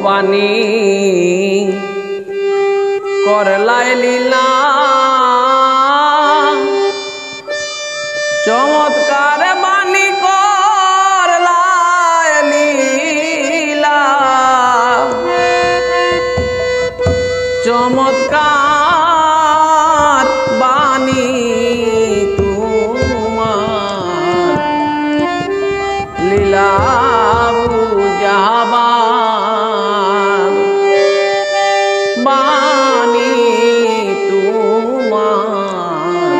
বাণী করলাই লীলা চমৎকার বাণী করলাই লীলা চমৎকার বাণী তোমার লীলা বুঝাবার বাণী তোমার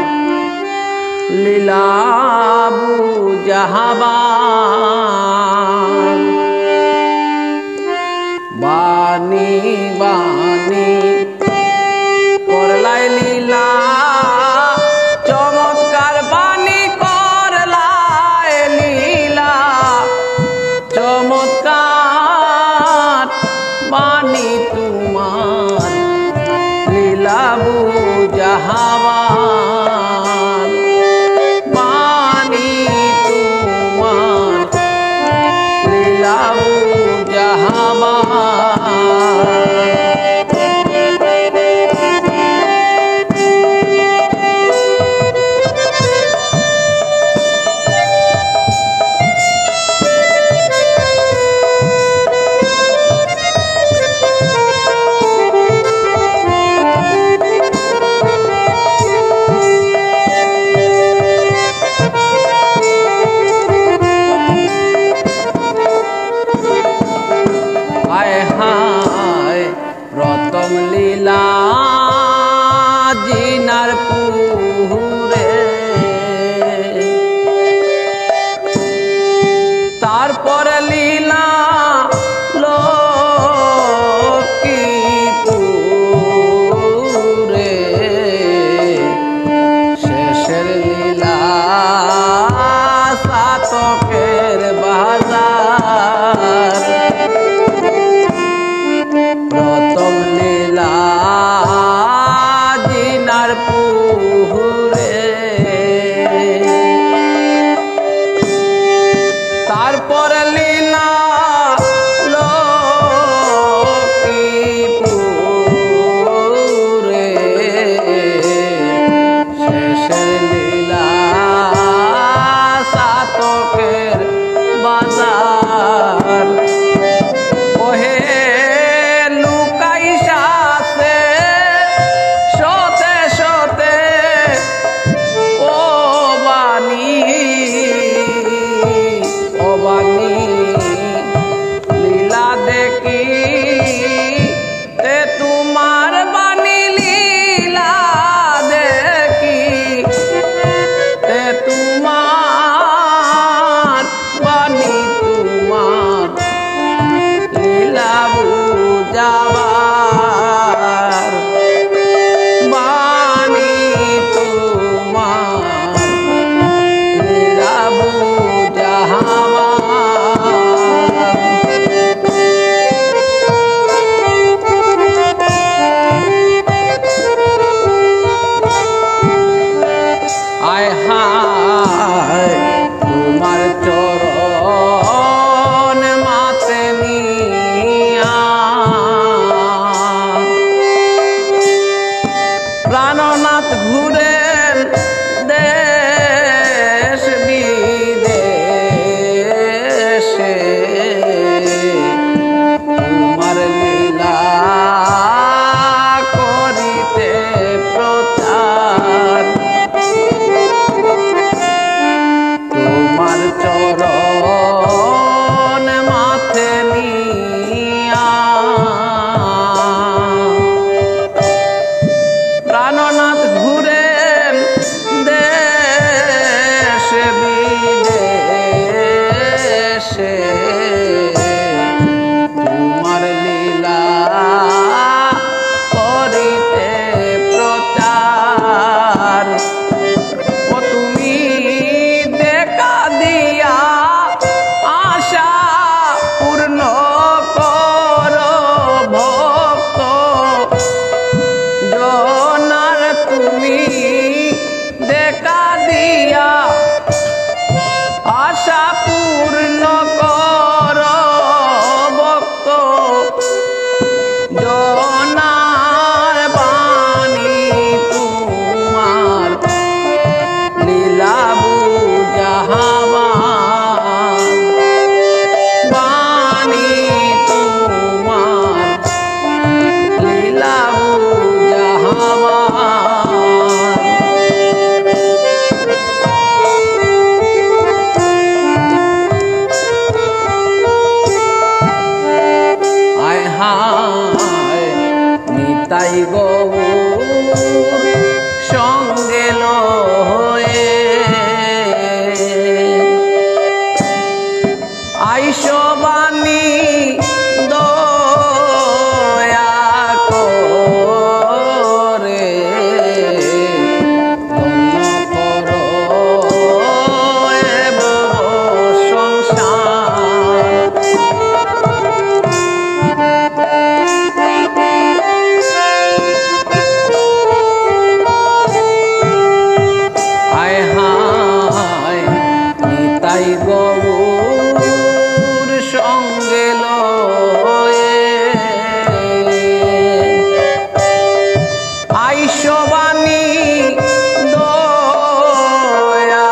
লীলা বুঝাবার বাণী বাণী করলাই লীলা চমৎকার বাণী করলাই লীলা চমৎকার বাণী তোমার লীলা বুঝাবার বাণী তোমার লীলা বুঝাবার প্রথম লীলা জিনার পুরে তারপরে লীলা লক্ষ্মীপুরে শেষের লীলা সাতকের বাজার প্রথম লীলা জিনার পুরে তারপর লীলা লক্ষ্মীপুরে শেষের লীলা সাতকের বাজার ওহে লীলা দেখি তে তোমার বাণী লীলা দেখি তে তোমার বাণী তোমার লীলা বুঝাবার বাণী তোমার লীলা বুঝাবার আইসবাণী দয়া করে ধন্য করো এ ভব সংসার। আয় হায় নিতাই গৌর সঙ্গে লয়ে আইসবাণী দয়া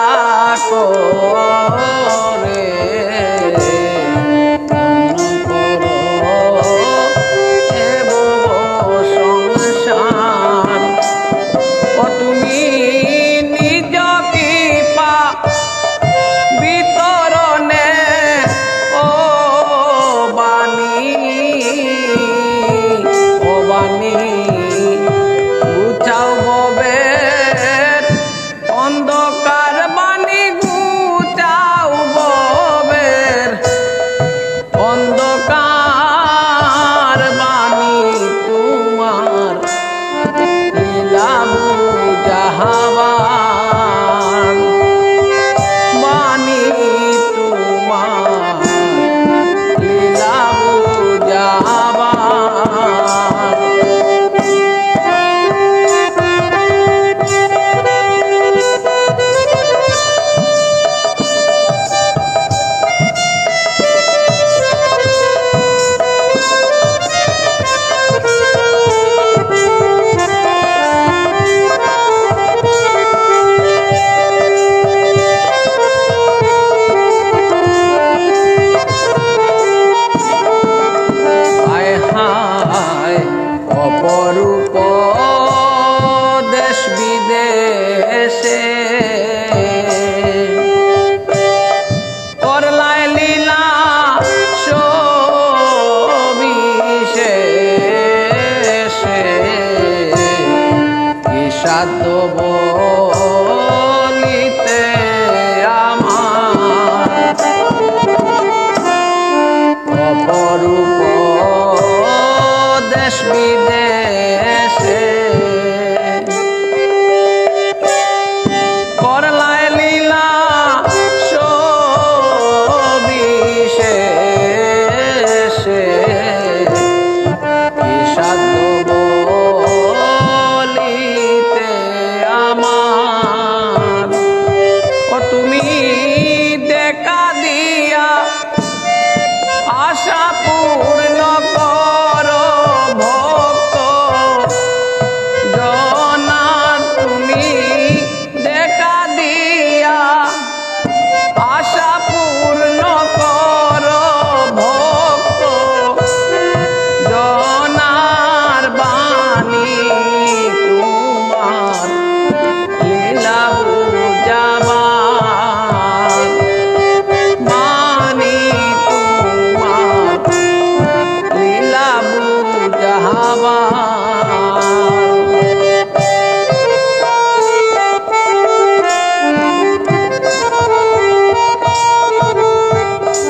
করে ধন্য করো এ ভব সংসার। ও তুমি নিজ কৃপা বিতরণে ও বাণী গুছাও ভবের অন্ধকার বাণী গুছাও ভবের অন্ধকার বাণী তোমার লীলা বুঝাবার বাণী তোমার লীলা বুঝাবার। অপরূপ দেশ বিদেশে করলাই লীলা সবিশেষে কি সাধ্য বলিতে আমার অপরূপ দেশ বিদেশে করলাই লীলা সবিশেষে কি সাধ্য বলিতে আমার। ও তুমি দেখা দিয়া আশা পূর্ণ করো ভক্ত জনার। তুমি দেখা দিয়া আশা পূর্ণ করো ভক্ত জনার বাণী তোমার লীলা বুঝাবার বাণী তোমার লীলা বুঝাবার।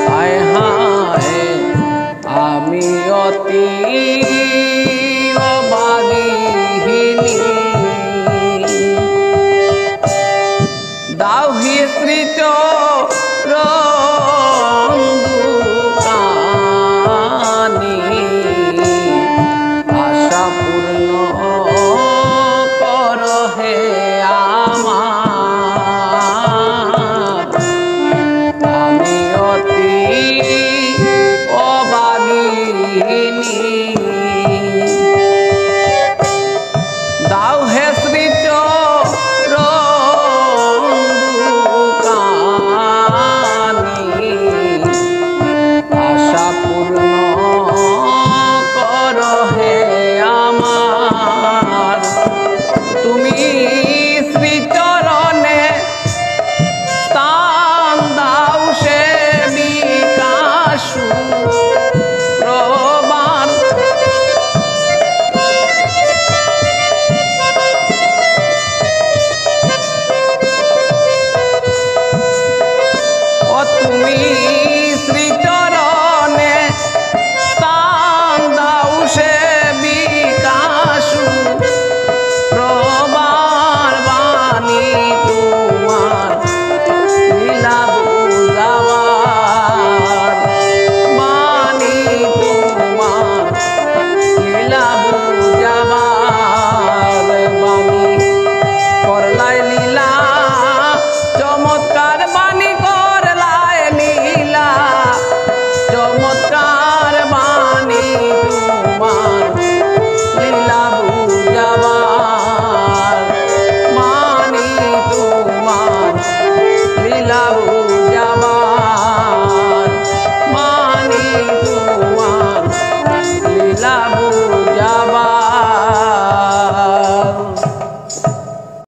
হায় হায় আমি অতি অভাগিনী দাও হি স্মৃত রঙ্গুকানি আশা পূর্ণ কর হে আমার। আমি অতি অভাগিনী দাও হে স্মৃত রঙ্গুকানি আশা পূর্ণ কর হে আমার। তুমি শ্রীচরণে স্থান দাও সে বিকাশু প্রবান। ও তুমি